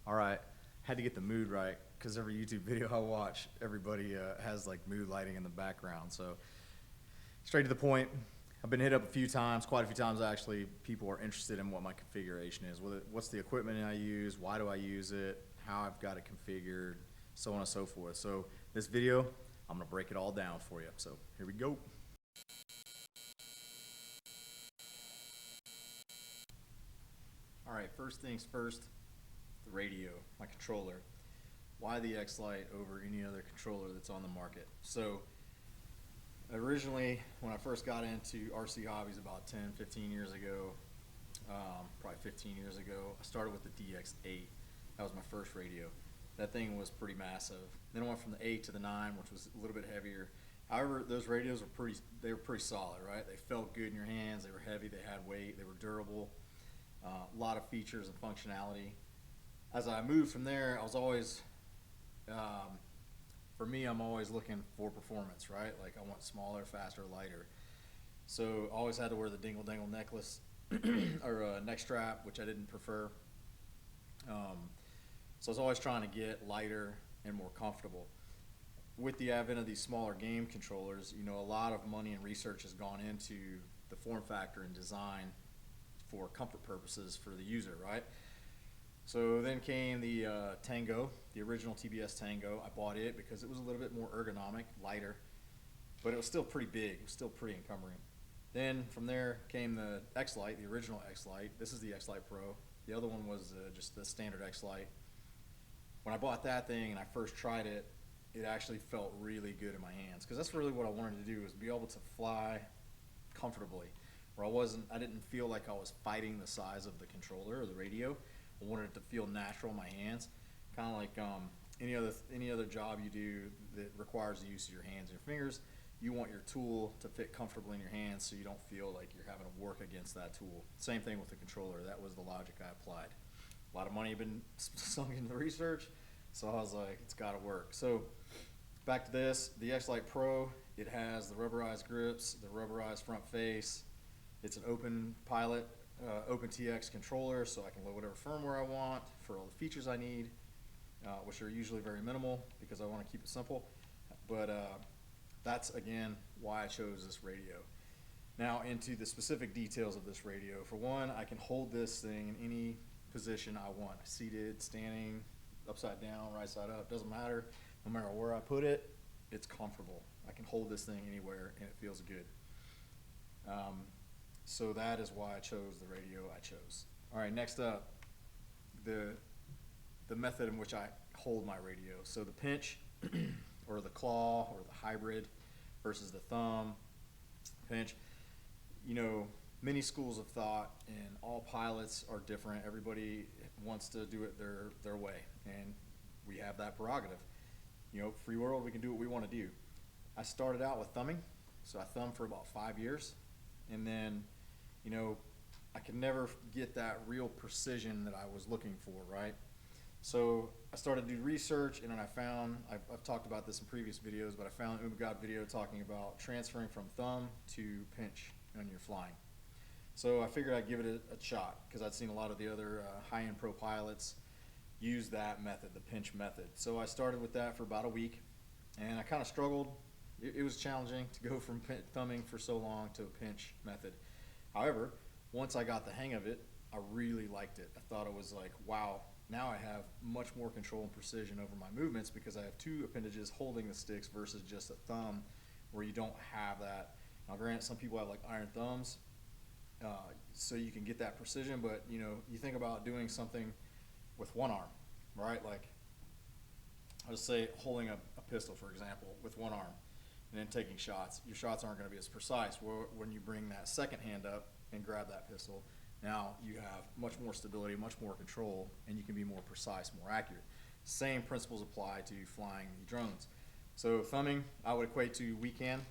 All right, had to get the mood right because every YouTube video I watch, everybody has like mood lighting in the background. So straight to the point. I've been hit up a few times, quite a few times actually. People are interested in what my configuration is, what's the equipment I use, why do I use it, how I've got it configured, so on and so forth. So this video, I'm gonna break it all down for you. So here we go. All right, first things first, the radio, my controller. Why the X-Lite over any other controller that's on the market? So originally, when I first got into RC hobbies about 10, 15 years ago, probably 15 years ago, I started with the DX8. That was my first radio. That thing was pretty massive. Then I went from the 8 to the 9, which was a little bit heavier. However, those radios were pretty solid, right? They felt good in your hands. They were heavy. They had weight. They were durable. A lot of features and functionality. As I moved from there, I was always, for me, I'm always looking for performance, right? Like I want smaller, faster, lighter. So I always had to wear the dingle dangle necklace or a neck strap, which I didn't prefer. So I was always trying to get lighter and more comfortable. With the advent of these smaller game controllers, you know, a lot of money and research has gone into the form factor and design for comfort purposes for the user, right? So then came the Tango, the original TBS Tango. I bought it because it was a little bit more ergonomic, lighter, but it was still pretty big. It was still pretty encumbering. Then from there came the X-Lite, the original X-Lite. This is the X-Lite Pro. The other one was just the standard X-Lite. When I bought that thing and I first tried it, it actually felt really good in my hands because that's really what I wanted to do, is be able to fly comfortably, where I didn't feel like I was fighting the size of the controller or the radio. I wanted it to feel natural in my hands, kind of like any other job you do that requires the use of your hands and your fingers. You want your tool to fit comfortably in your hands so you don't feel like you're having to work against that tool. Same thing with the controller. That was the logic I applied. A lot of money had been sunk into the research, so I was like, it's got to work. So back to this, the X-Lite Pro, it has the rubberized grips, the rubberized front face. It's an open pilot, OpenTX controller, so I can load whatever firmware I want for all the features I need, which are usually very minimal because I want to keep it simple. But that's, again, why I chose this radio. Now into the specific details of this radio. For one, I can hold this thing in any position I want. Seated, standing, upside down, right side up, doesn't matter. No matter where I put it, it's comfortable. I can hold this thing anywhere and it feels good. So that is why I chose the radio I chose. All right, next up, the method in which I hold my radio. So the pinch or the claw or the hybrid versus the thumb pinch. You know, many schools of thought and all pilots are different. Everybody wants to do it their way, and we have that prerogative. You know, free world, we can do what we want to do. I started out with thumbing, so I thumbed for about 5 years, and then, you know, I could never get that real precision that I was looking for, right? So I started to do research, and then I found, I've talked about this in previous videos, but I found an VBAT video talking about transferring from thumb to pinch when you're flying. So I figured I'd give it a shot because I'd seen a lot of the other high-end pro pilots use that method, the pinch method. So I started with that for about a week, and I kind of struggled. It was challenging to go from thumbing for so long to a pinch method. However, once I got the hang of it, I really liked it. I thought it was like, wow, now I have much more control and precision over my movements because I have two appendages holding the sticks versus just a thumb where you don't have that. Now granted, some people have like iron thumbs, so you can get that precision, but you know, you think about doing something with one arm, right? Like, let's say holding a pistol, for example, with one arm and then taking shots. Your shots aren't going to be as precise. When you bring that second hand up and grab that pistol, now you have much more stability, much more control, and you can be more precise, more accurate. Same principles apply to flying the drones. So thumbing, I would equate to weak hand,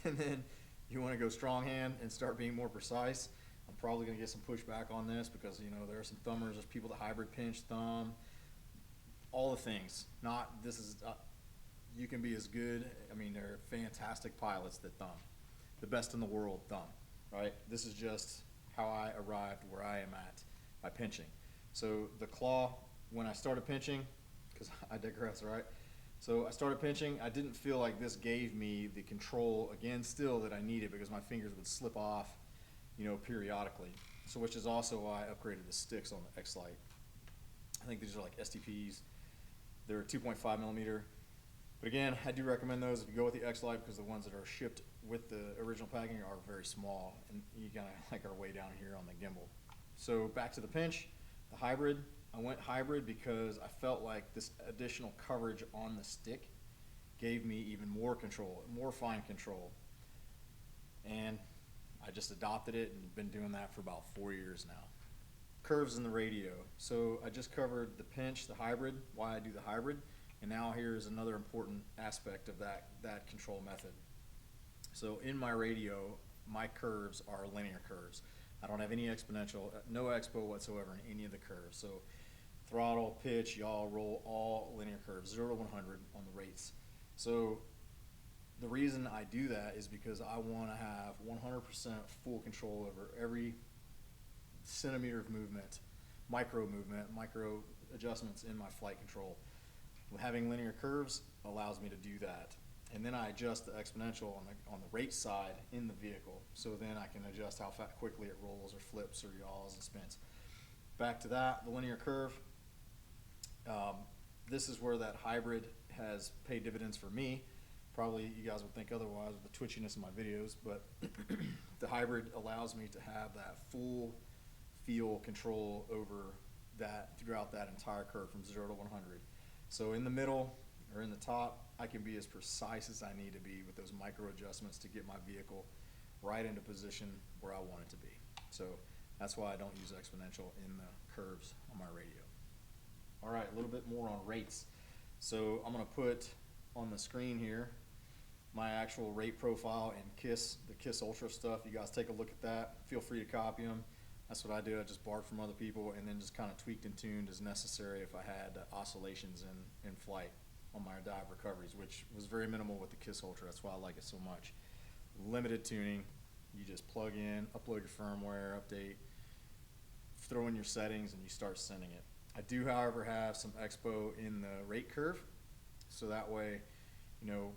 and then you want to go strong hand and start being more precise. I'm probably going to get some pushback on this because, you know, there are some thumbers, there's people that hybrid pinch, thumb, all the things. You can be as good. I mean, there are fantastic pilots that thumb. The best in the world thumb, right? This is just how I arrived where I am at by pinching. So the claw when I started pinching, because I digress, right? So I started pinching, I didn't feel like this gave me the control, again, still that I needed, because my fingers would slip off, you know, periodically. So which is also why I upgraded the sticks on the X-Lite. I think these are like STPs. They're 2.5 millimeter. But again, I do recommend those if you go with the X-Lite, because the ones that are shipped with the original packaging are very small, and you kind of like are way down here on the gimbal. So back to the pinch, the hybrid. I went hybrid because I felt like this additional coverage on the stick gave me even more control, more fine control. And I just adopted it and been doing that for about 4 years now. Curves in the radio. So I just covered the pinch, the hybrid, why I do the hybrid, and now here's another important aspect of that control method. So in my radio, my curves are linear curves. I don't have any exponential, no expo whatsoever in any of the curves. So throttle, pitch, yaw, roll, all linear curves, 0 to 100 on the rates. So the reason I do that is because I want to have 100% full control over every centimeter of movement, micro adjustments in my flight control. Having linear curves allows me to do that. And then I adjust the exponential on the rate side in the vehicle. So then I can adjust how quickly it rolls or flips or yaws and spins. Back to that, the linear curve. This is where that hybrid has paid dividends for me. Probably you guys would think otherwise with the twitchiness in my videos, but the hybrid allows me to have that full feel control over that throughout that entire curve from 0 to 100. So in the middle or in the top, I can be as precise as I need to be with those micro adjustments to get my vehicle right into position where I want it to be. So that's why I don't use exponential in the curves on my radio. All right, a little bit more on rates. So I'm gonna put on the screen here my actual rate profile and the KISS Ultra stuff. You guys take a look at that. Feel free to copy them. That's what I do. I just borrowed from other people and then just kind of tweaked and tuned as necessary if I had oscillations in flight on my dive recoveries, which was very minimal with the KISS Ultra. That's why I like it so much. Limited tuning. You just plug in, upload your firmware, update, throw in your settings, and you start sending it. I do, however, have some expo in the rate curve, so that way, you know,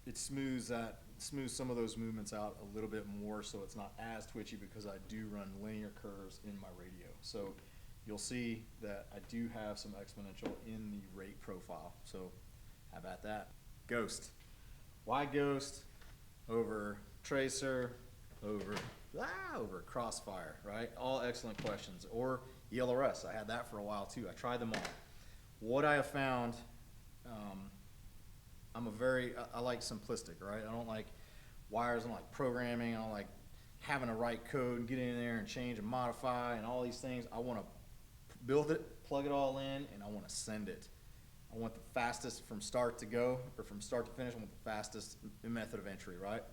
it smooths some of those movements out a little bit more, so it's not as twitchy, because I do run linear curves in my radio. So you'll see that I do have some exponential in the rate profile. So how about that? Ghost. Why Ghost over Tracer, over Crossfire, right? All excellent questions. Or ELRS, I had that for a while too. I tried them all. What I have found, I like simplistic, right? I don't like wires, I don't like programming, I don't like having to write code and get in there and change and modify and all these things. I want to build it, plug it all in, and I want to send it. I want the fastest from start to go, or from start to finish. I want the fastest method of entry, right?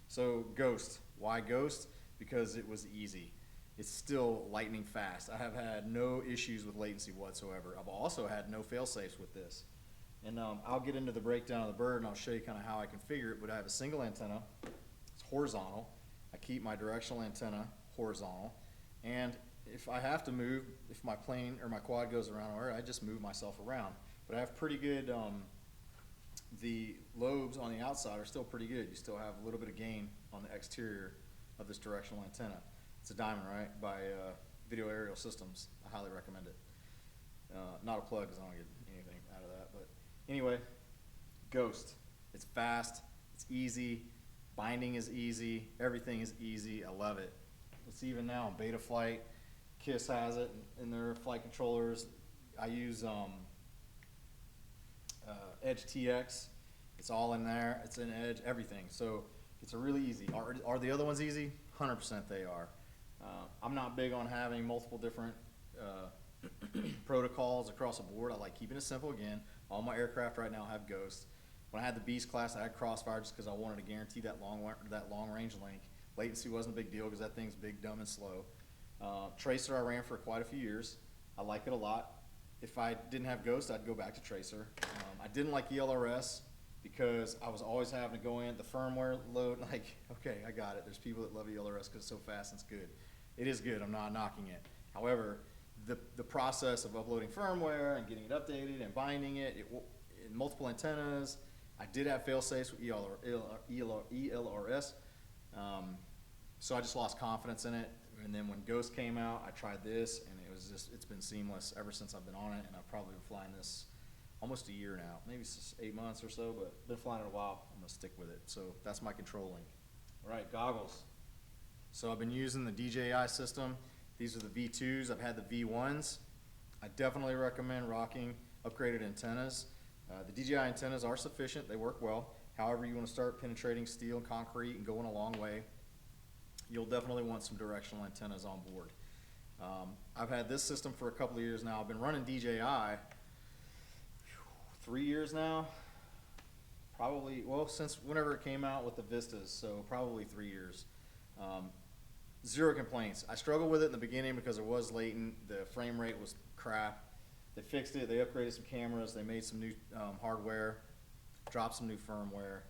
So Ghost. Why Ghost? Because it was easy. It's still lightning fast. I have had no issues with latency whatsoever. I've also had no fail-safes with this. And I'll get into the breakdown of the bird and I'll show you kind of how I configure it, but I have a single antenna. It's horizontal. I keep my directional antenna horizontal. And if I have to move, if my plane or my quad goes around, or I just move myself around. But I have pretty good, the lobes on the outside are still pretty good. You still have a little bit of gain on the exterior of this directional antenna. It's a diamond, right, by Video Aerial Systems. I highly recommend it. Not a plug, because I don't get anything out of that. But anyway, Ghost. It's fast. It's easy. Binding is easy. Everything is easy. I love it. It's even now on Betaflight. KISS has it in their flight controllers. I use Edge TX. It's all in there. It's in Edge, everything. So it's a really easy. Are the other ones easy? 100% they are. I'm not big on having multiple different protocols across the board. I like keeping it simple. Again, all my aircraft right now have Ghost. When I had the Beast class, I had Crossfire just because I wanted to guarantee that long range link. Latency wasn't a big deal because that thing's big, dumb, and slow. Tracer I ran for quite a few years. I like it a lot. If I didn't have Ghost, I'd go back to Tracer. I didn't like ELRS because I was always having to go in, the firmware load, like, okay, I got it. There's people that love ELRS because it's so fast and it's good. It is good, I'm not knocking it. However, the process of uploading firmware and getting it updated and binding it, in multiple antennas. I did have fail safes with ELRS, so I just lost confidence in it. And then when Ghost came out, I tried this, and it's been seamless ever since I've been on it. And I've probably been flying this almost a year now, maybe 8 months or so, but been flying it a while. I'm gonna stick with it. So that's my control link. All right, goggles. So I've been using the DJI system. These are the V2s. I've had the V1s. I definitely recommend rocking upgraded antennas. The DJI antennas are sufficient. They work well. However, you want to start penetrating steel and concrete and going a long way, you'll definitely want some directional antennas on board. I've had this system for a couple of years now. I've been running DJI 3 years now. Probably, well, since whenever it came out with the Vistas, so probably 3 years. Zero complaints. I struggled with it in the beginning because it was latent. The frame rate was crap. They fixed it. They upgraded some cameras. They made some new hardware, dropped some new firmware.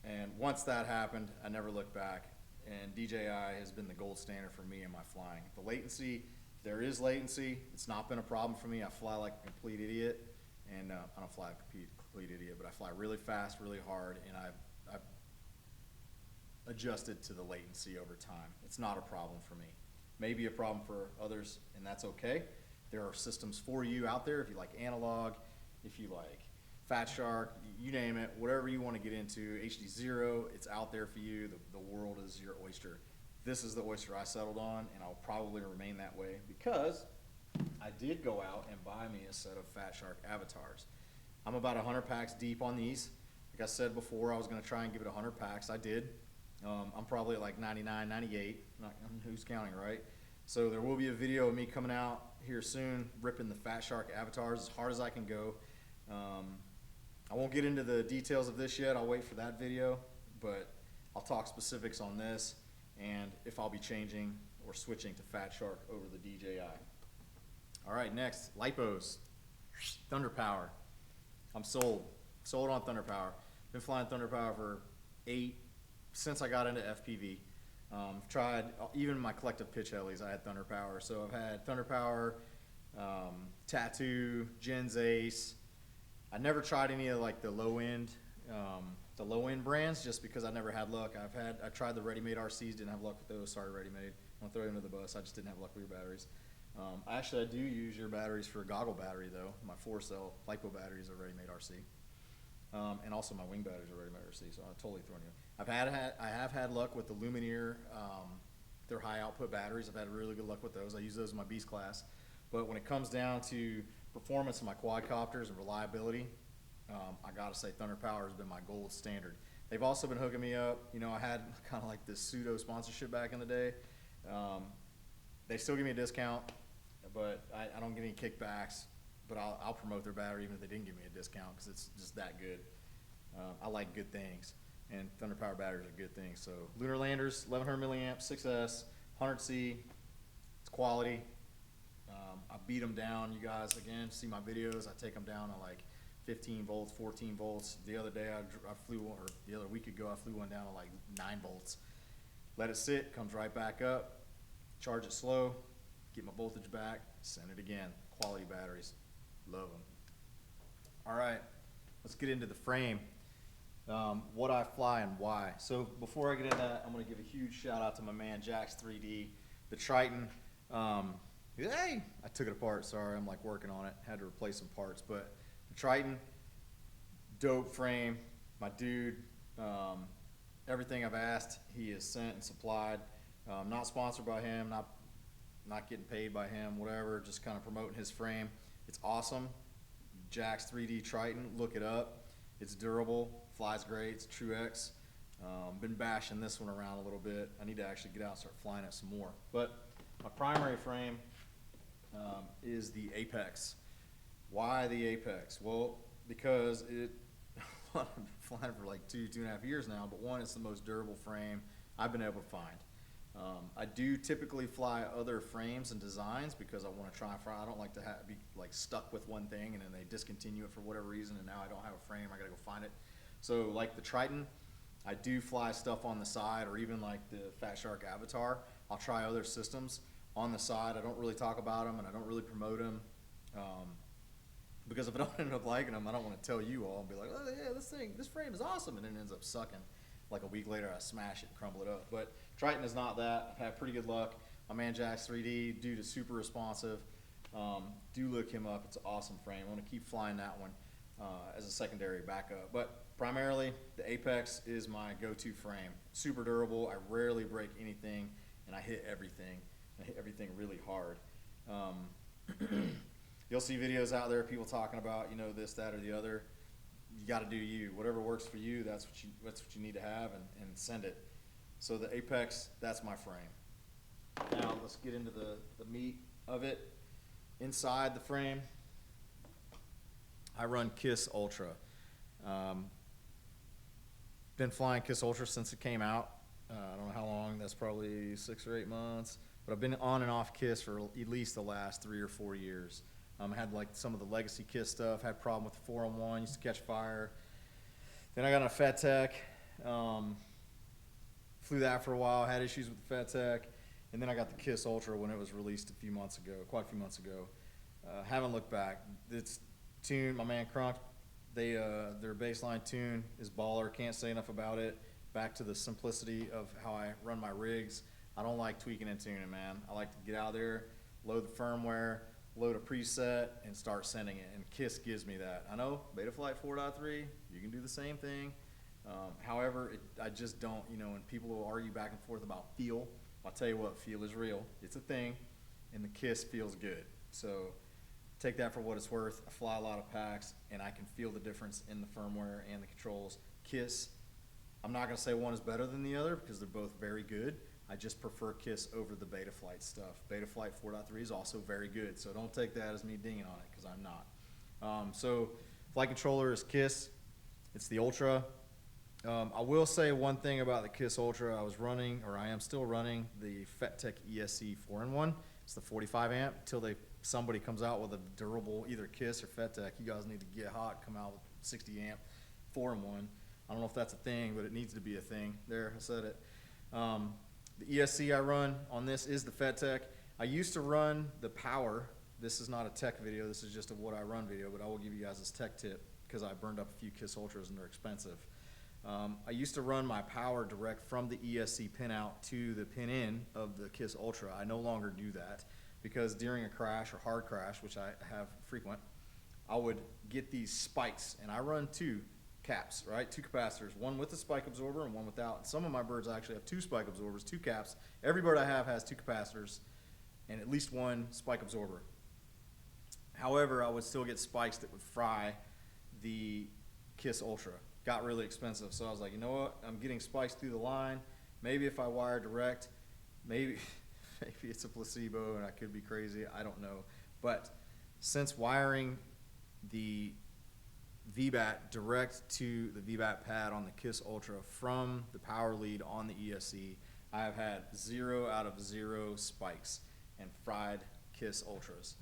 And once that happened, I never looked back. And DJI has been the gold standard for me in my flying. The latency, there is latency. It's not been a problem for me. I fly like a complete idiot. And I don't fly like a complete idiot, but I fly really fast, really hard, and I've adjusted to the latency over time. It's not a problem for me. Maybe a problem for others, and that's okay. There are systems for you out there if you like analog, if you like Fat Shark, you name it, whatever you want to get into, HD0, it's out there for you. The world is your oyster. This is the oyster I settled on, and I'll probably remain that way because I did go out and buy me a set of Fat Shark avatars. I'm about 100 packs deep on these. Like I said before, I was going to try and give it 100 packs. I did. I'm probably at like 99, 98. Who's counting, right? So there will be a video of me coming out here soon, ripping the Fat Shark avatars as hard as I can go. I won't get into the details of this yet. I'll wait for that video, but I'll talk specifics on this and if I'll be changing or switching to Fat Shark over the DJI. All right, next, Lipos, Thunder Power. I'm sold on Thunder Power. Been flying Thunder Power for since I got into FPV. Tried, even my collective pitch helis, I had Thunder Power. So I've had Thunder Power, Tattoo, Gens Ace. I never tried any of like the low end brands just because I never had luck. I tried the ready-made RCs, didn't have luck with those. Sorry, ready-made. I won't throw you under the bus. I just didn't have luck with your batteries. I do use your batteries for a goggle battery though. My 4-cell Lipo batteries are ready-made RC. And also my wing batteries are ready-made RC, so I'm totally throwing you. I have had luck with the Lumineer, their high output batteries. I've had really good luck with those. I use those in my Beast class. But when it comes down to performance of my quadcopters and reliability, I gotta say Thunder Power has been my gold standard. They've also been hooking me up. You know, I had kind of like this pseudo sponsorship back in the day. They still give me a discount, but I don't get any kickbacks. But I'll promote their battery even if they didn't give me a discount because it's just that good. I like good things, and Thunder Power batteries are good things. So Lunar Landers, 1100 milliamp, 6S, 100C, it's quality. I beat them down. You guys, again, see my videos. I take them down to like 15 volts, 14 volts. The other day I flew one, or the other week ago, I flew one down to like 9 volts. Let it sit, comes right back up, charge it slow, get my voltage back, send it again. Quality batteries. Love them. All right, let's get into the frame. What I fly and why. So before I get into that, I'm going to give a huge shout out to my man Jax 3D, the Triton. Hey, I took it apart. Sorry, I'm like working on it. Had to replace some parts, but the Triton, dope frame. My dude, everything I've asked, he has sent and supplied. Not sponsored by him, not getting paid by him, whatever. Just kind of promoting his frame. It's awesome. Jax 3D Triton, look it up. It's durable, flies great, it's True X. Been bashing this one around a little bit. I need to actually get out and start flying it some more. But my primary frame is the Apex. Why the Apex? Well, because I've been flying for like 2.5 years now, but one, it's the most durable frame I've been able to find. I do typically fly other frames and designs because I want to try and fly. I don't like to be like stuck with one thing and then they discontinue it for whatever reason and now I don't have a frame. I gotta go find it. So like the Triton, I do fly stuff on the side, or even like the Fat Shark Avatar. I'll try other systems on the side. I don't really talk about them, and I don't really promote them. Because if I don't end up liking them, I don't want to tell you all and be like, oh yeah, this frame is awesome, and then it ends up sucking. Like a week later, I smash it and crumble it up. But Triton is not that. I've had pretty good luck. My man Jax 3D, dude is super responsive. Do look him up. It's an awesome frame. I want to keep flying that one as a secondary backup. But primarily, the Apex is my go-to frame. Super durable. I rarely break anything, and I hit everything. I hit everything really hard. You'll see videos out there, people talking about, you know, this, that, or the other. You got to do you. Whatever works for you, that's what you need to have, and send it. So the Apex, that's my frame. Now let's get into the meat of it. Inside the frame, I run KISS Ultra. Been flying KISS Ultra since it came out. I don't know how long. That's probably 6 or 8 months. But I've been on and off KISS for at least the last 3 or 4 years. I had like some of the legacy KISS stuff, had a problem with the 4-on-1, used to catch fire. Then I got on a Fat Tech, flew that for a while, had issues with the Fat Tech, and then I got the KISS Ultra when it was released quite a few months ago. Haven't looked back. It's tuned, my man Crunk, their baseline tune is baller, can't say enough about it. Back to the simplicity of how I run my rigs. I don't like tweaking and tuning, man. I like to get out there, load the firmware, load a preset, and start sending it, and KISS gives me that. I know Betaflight 4.3, you can do the same thing. However, I just don't, you know, when people will argue back and forth about feel, I'll tell you what, feel is real. It's a thing, and the KISS feels good. So take that for what it's worth. I fly a lot of packs, and I can feel the difference in the firmware and the controls. KISS, I'm not gonna say one is better than the other because they're both very good. I just prefer KISS over the Betaflight stuff. Betaflight 4.3 is also very good, so don't take that as me dinging on it, because I'm not. So flight controller is KISS. It's the Ultra. I will say one thing about the KISS Ultra. I am still running the FetTech ESC 4-in-1. It's the 45 amp until somebody comes out with a durable, either KISS or FetTech. You guys need to get hot, come out with 60 amp 4-in-1. I don't know if that's a thing, but it needs to be a thing. There, I said it. The ESC I run on this is the FetTech. I used to run the Power. This is not a tech video. This is just a what I run video, but I will give you guys this tech tip because I burned up a few KISS Ultras and they're expensive. I used to run my Power direct from the ESC pinout to the pin in of the KISS Ultra. I no longer do that because during a crash or hard crash, which I have frequent, I would get these spikes, and I run 2 caps, right? 2 capacitors, one with a spike absorber and one without. Some of my birds actually have 2 spike absorbers, 2 caps. Every bird I have has 2 capacitors and at least 1 spike absorber. However, I would still get spikes that would fry the KISS Ultra. Got really expensive, so I was like, you know what? I'm getting spikes through the line. Maybe if I wire direct, maybe it's a placebo and I could be crazy. I don't know. But since wiring the VBAT direct to the VBAT pad on the KISS Ultra from the power lead on the ESC, I have had 0 out of 0 spikes and fried KISS Ultras.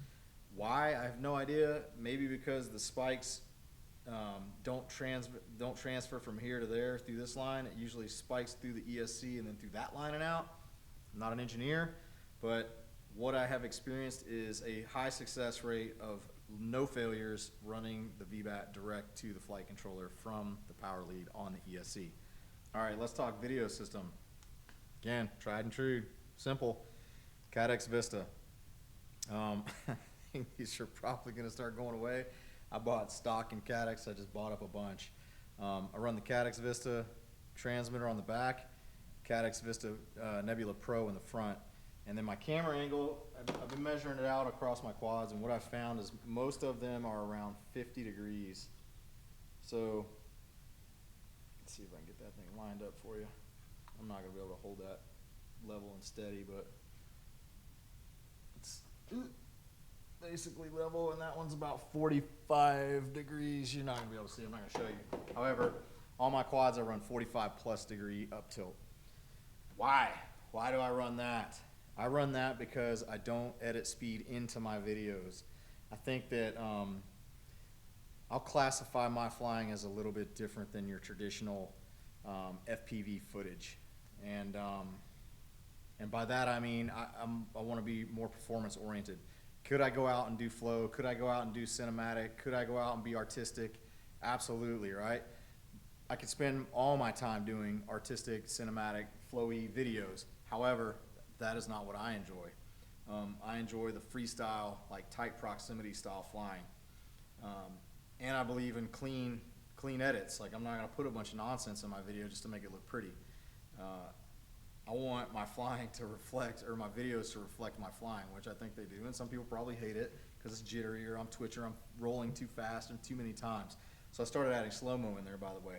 Why? I have no idea. Maybe because the spikes don't transfer from here to there through this line. It usually spikes through the ESC and then through that line and out. I'm not an engineer, but what I have experienced is a high success rate of no failures running the VBAT direct to the flight controller from the power lead on the ESC. All right, let's talk video system. Again, tried and true, simple. Cadex Vista. I think these are probably going to start going away. I bought stock in Cadex. I just bought up a bunch. I run the Cadex Vista transmitter on the back, Cadex Vista Nebula Pro in the front. And then my camera angle, I've been measuring it out across my quads, and what I've found is most of them are around 50 degrees. So let's see if I can get that thing lined up for you. I'm not going to be able to hold that level and steady, but it's basically level, and that one's about 45 degrees. You're not going to be able to see it. I'm not going to show you. However, all my quads I run 45 plus degree up tilt. Why? Why do I run that? I run that because I don't edit speed into my videos. I think that I'll classify my flying as a little bit different than your traditional FPV footage. And And by that I mean I want to be more performance oriented. Could I go out and do flow? Could I go out and do cinematic? Could I go out and be artistic? Absolutely, right? I could spend all my time doing artistic, cinematic, flowy videos. However, that is not what I enjoy. I enjoy the freestyle, like tight proximity style flying. And I believe in clean edits. Like, I'm not gonna put a bunch of nonsense in my video just to make it look pretty. I want my flying to reflect, or my videos to reflect my flying, which I think they do. And some people probably hate it because it's jittery, or I'm twitching, or I'm rolling too fast and too many times. So I started adding slow-mo in there, by the way.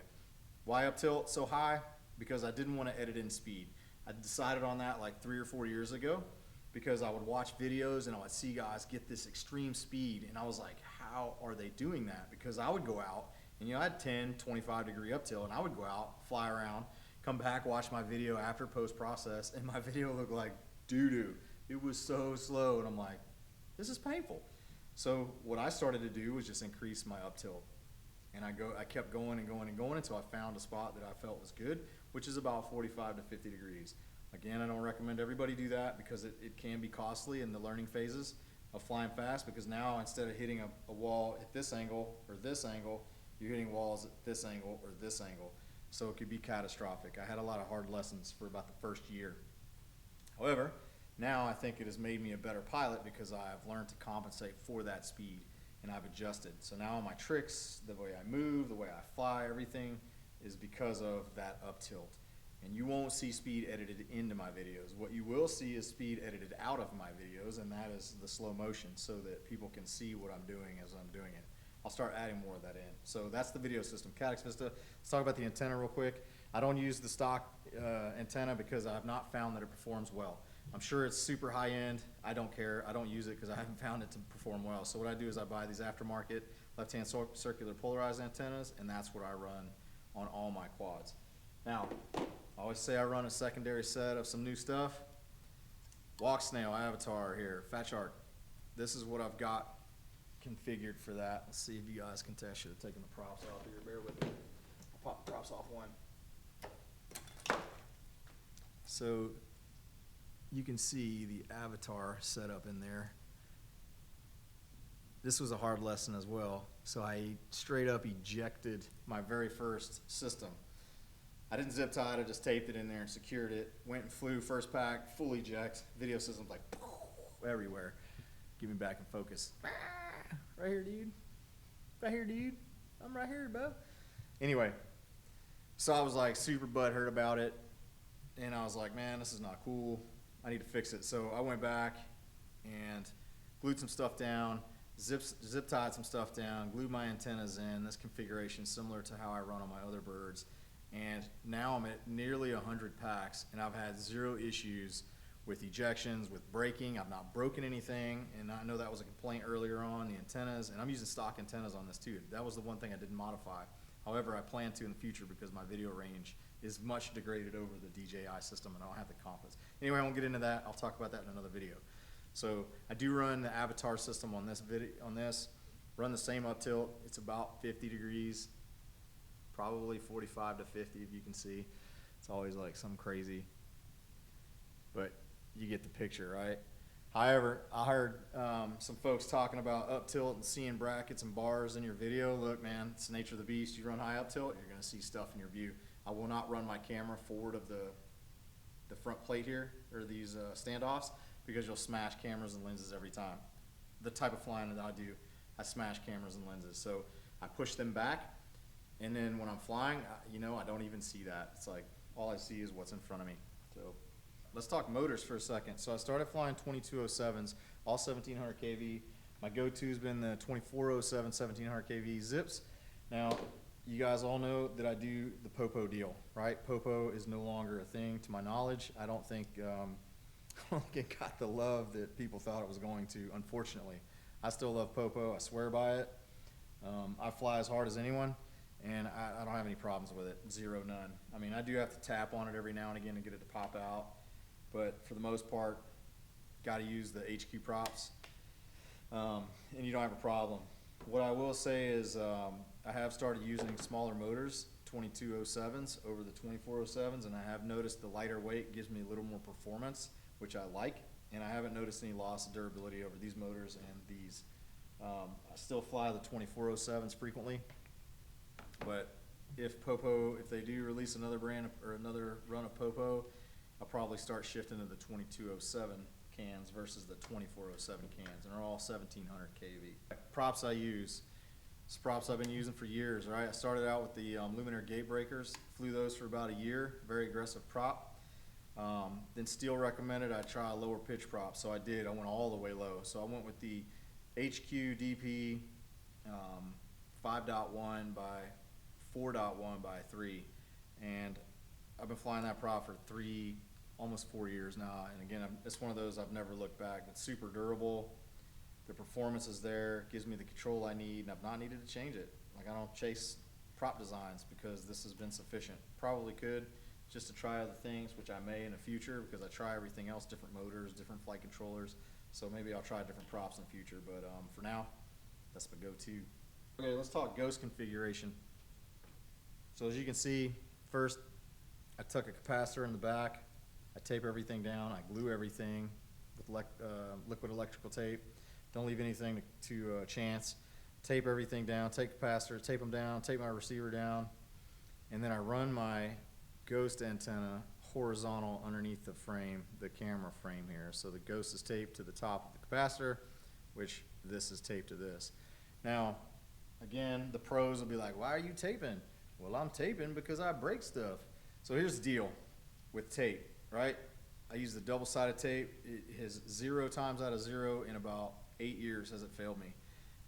Why up tilt so high? Because I didn't want to edit in speed. I decided on that like 3 or 4 years ago, because I would watch videos and I would see guys get this extreme speed, and I was like, how are they doing that? Because I would go out and, I had 10, 25 degree up tilt, and I would go out, fly around, come back, watch my video after post-process, and my video looked like doo-doo. It was so slow, and I'm like, this is painful. So what I started to do was just increase my up tilt. And I kept going and going and going until I found a spot that I felt was good, which is about 45 to 50 degrees. Again, I don't recommend everybody do that, because it can be costly in the learning phases of flying fast, because now instead of hitting a wall at this angle or this angle, you're hitting walls at this angle or this angle. So it could be catastrophic. I had a lot of hard lessons for about the first year. However, now I think it has made me a better pilot, because I've learned to compensate for that speed, and I've adjusted. So now my tricks, the way I move, the way I fly, everything is because of that up tilt. And you won't see speed edited into my videos. What you will see is speed edited out of my videos, and that is the slow motion, so that people can see what I'm doing as I'm doing it. I'll start adding more of that in. So that's the video system, Caddx Vista. Let's talk about the antenna real quick. I don't use the stock antenna because I have not found that it performs well. I'm sure it's super high end. I don't care. I don't use it because I haven't found it to perform well. So what I do is I buy these aftermarket left-hand circular polarized antennas, and that's what I run on all my quads. Now, I always say I run a secondary set of some new stuff. Walksnail avatar here, Fat Shark. This is what I've got configured for that. Let's see if you guys can tell. I should have taken the props off here. Bear with me. I'll pop the props off one. So you can see the avatar set up in there. This was a hard lesson as well. So I straight up ejected my very first system. I didn't zip tie it, I just taped it in there and secured it. Went and flew first pack, full eject. Video system's like everywhere. Get me back in focus. Right here, dude. Right here, dude. I'm right here, bro. Anyway, so I was like super butthurt about it. And I was like, man, this is not cool. I need to fix it. So I went back and glued some stuff down, zip tied some stuff down, glued my antennas in. This configuration is similar to how I run on my other birds. And now I'm at nearly 100 packs, and I've had 0 issues with ejections, with braking. I've not broken anything, and I know that was a complaint earlier on, the antennas, and I'm using stock antennas on this too. That was the one thing I didn't modify. However, I plan to in the future, because my video range is much degraded over the DJI system, and I don't have the confidence. Anyway, I won't get into that. I'll talk about that in another video. So I do run the avatar system on this run the same up tilt. It's about 50 degrees, probably 45 to 50 if you can see. It's always like some crazy, but you get the picture, right? However, I heard some folks talking about up tilt and seeing brackets and bars in your video. Look, man, it's the nature of the beast. You run high up tilt, you're gonna see stuff in your view. I will not run my camera forward of the front plate here, or these standoffs, because you'll smash cameras and lenses every time. The type of flying that I do, I smash cameras and lenses. So I push them back, and then when I'm flying, I don't even see that. It's like, all I see is what's in front of me. So let's talk motors for a second. So I started flying 2207s, all 1700 kV. My go-to's been the 2407 1700 kV zips. Now, you guys all know that I do the Popo deal, right? Popo is no longer a thing to my knowledge. I don't think it got the love that people thought it was going to, unfortunately. I still love Popo. I swear by it. I fly as hard as anyone, and I don't have any problems with it. 0, none. I mean, I do have to tap on it every now and again to get it to pop out, but for the most part, got to use the HQ props, and you don't have a problem. What I will say is I have started using smaller motors, 2207s over the 2407s, and I have noticed the lighter weight gives me a little more performance, which I like, and I haven't noticed any loss of durability over these motors and these. I still fly the 2407s frequently, but if they do release another brand or another run of Popo, I'll probably start shifting to the 2207 cans versus the 2407 cans, and they're all 1700 kV. Props I use. It's props I've been using for years, right? I started out with the luminaire gate breakers, flew those for about a year, very aggressive prop. Then Steele recommended I try a lower pitch prop, so I did. I went all the way low. So I went with the HQ DP 5.1 by 4.1 by 3, and I've been flying that prop for almost 4 years now. And again, it's one of those I've never looked back. It's super durable. The performance is there, gives me the control I need, and I've not needed to change it. Like, I don't chase prop designs because this has been sufficient. Probably could just to try other things, which I may in the future because I try everything else, different motors, different flight controllers. So maybe I'll try different props in the future, but for now, that's my go-to. Okay, let's talk ghost configuration. So as you can see, first I tuck a capacitor in the back, I tape everything down, I glue everything with liquid electrical tape. Don't leave anything to chance. Tape everything down, take capacitor, tape them down, tape my receiver down, and then I run my ghost antenna horizontal underneath the frame, the camera frame here. So the ghost is taped to the top of the capacitor, which this is taped to this. Now, again, the pros will be like, why are you taping? Well, I'm taping because I break stuff. So here's the deal with tape, right? I use the double-sided tape. It has 0 times out of 0 in about 8 years has it failed me.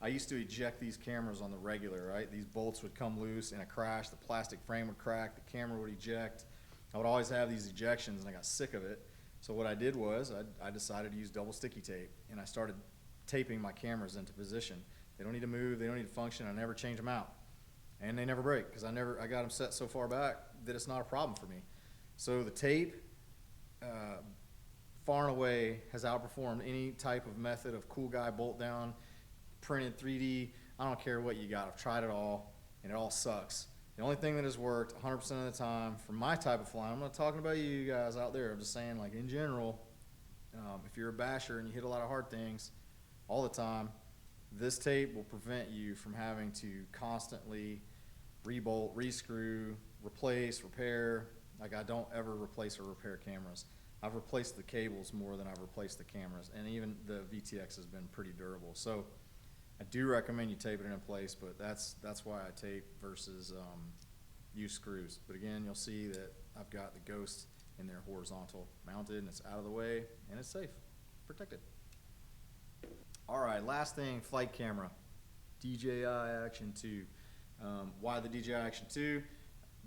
I used to eject these cameras on the regular, right? These bolts would come loose in a crash, the plastic frame would crack, the camera would eject. I would always have these ejections, and I got sick of it. So what I did was I decided to use double sticky tape, and I started taping my cameras into position. They don't need to move, they don't need to function, I never change them out. And they never break, because I got them set so far back that it's not a problem for me. So the tape, far and away, has outperformed any type of method of cool guy bolt down, printed 3D. I don't care what you got. I've tried it all, and it all sucks. The only thing that has worked 100% of the time for my type of flying, I'm not talking about you guys out there, I'm just saying, like, in general, if you're a basher and you hit a lot of hard things all the time, this tape will prevent you from having to constantly rebolt, rescrew, replace, repair. Like, I don't ever replace or repair cameras. I've replaced the cables more than I've replaced the cameras, and even the VTX has been pretty durable. So I do recommend you taping it in place, but that's why I tape versus use screws. But again, you'll see that I've got the ghost in there horizontal mounted, and it's out of the way, and it's safe, protected. All right, last thing, flight camera, DJI Action 2. Why the DJI Action 2?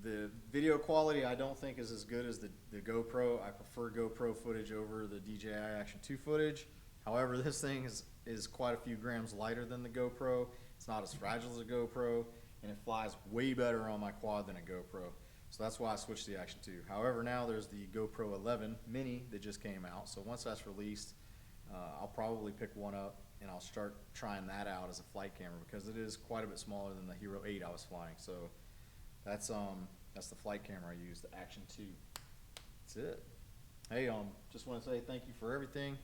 The video quality I don't think is as good as the GoPro. I prefer GoPro footage over the DJI Action 2 footage. However, this thing is quite a few grams lighter than the GoPro. It's not as fragile as a GoPro, and it flies way better on my quad than a GoPro. So that's why I switched to the Action 2. However, now there's the GoPro 11 Mini that just came out. So once that's released, I'll probably pick one up, and I'll start trying that out as a flight camera because it is quite a bit smaller than the Hero 8 I was flying. So that's the flight camera I use, the Action 2. That's it. Hey, just want to say thank you for everything.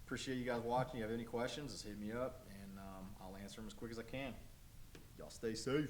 Appreciate you guys watching. If you have any questions, just hit me up, and I'll answer them as quick as I can. Y'all stay safe.